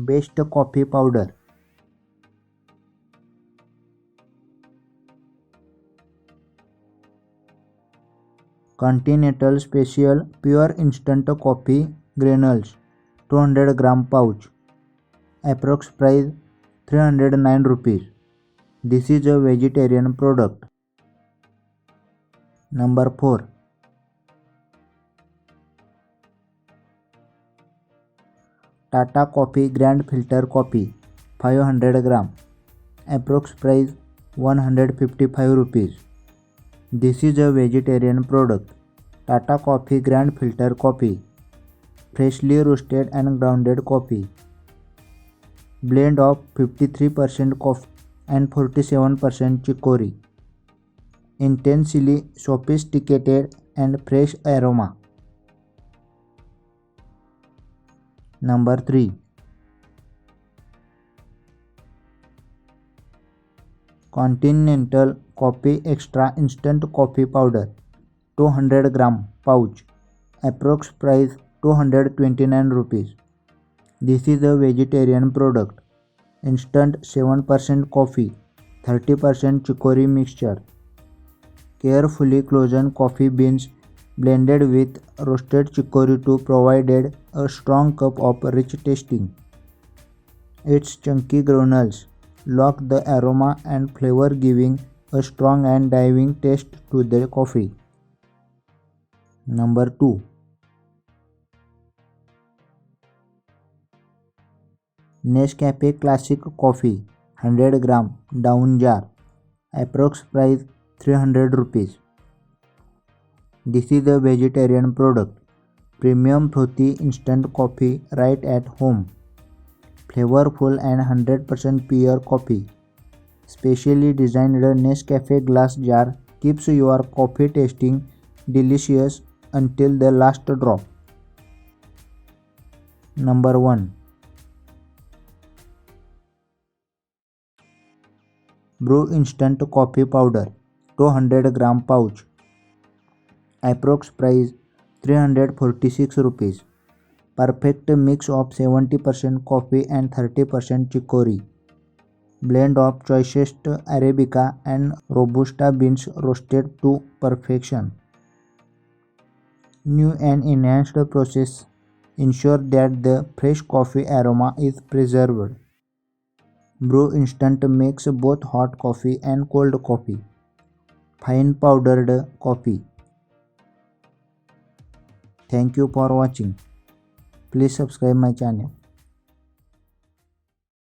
Best coffee powder. Continental Special Pure Instant Coffee Granules 200 gram pouch. Approx price 309 rupees. This is a vegetarian product. Number 4. Tata Coffee Grand Filter Coffee 500 gram. Approx price 155 rupees. This is a vegetarian product. Tata Coffee Grand Filter Coffee. Freshly roasted and grounded coffee. Blend of 53% coffee and 47% chicory. Intensely sophisticated and fresh aroma. Number 3. Continental Coffee Extra Instant Coffee Powder 200 gram pouch. Approx price 229 rupees. This is a vegetarian product. Instant 7% coffee, 30% chicory mixture. Carefully chosen coffee beans blended with roasted chicory to provide a strong cup of rich tasting. Its chunky granules lock the aroma and flavor, giving a strong and diving taste to the coffee. Number 2. Nescafe Classic Coffee 100 gram down jar. Approx price 300 rupees. This is a vegetarian product. Premium frothy instant coffee right at home. Flavorful and 100% pure coffee. Specially designed Nescafe glass jar keeps your coffee tasting delicious until the last drop. Number 1. Brew Instant Coffee Powder 200 gram pouch. Approx price 346 rupees. Perfect mix of 70% coffee and 30% chicory. Blend of choicest Arabica and Robusta beans roasted to perfection. New and enhanced process ensure that the fresh coffee aroma is preserved. Brew Instant makes both hot coffee and cold coffee. Fine powdered coffee. Thank you for watching. Please subscribe my channel.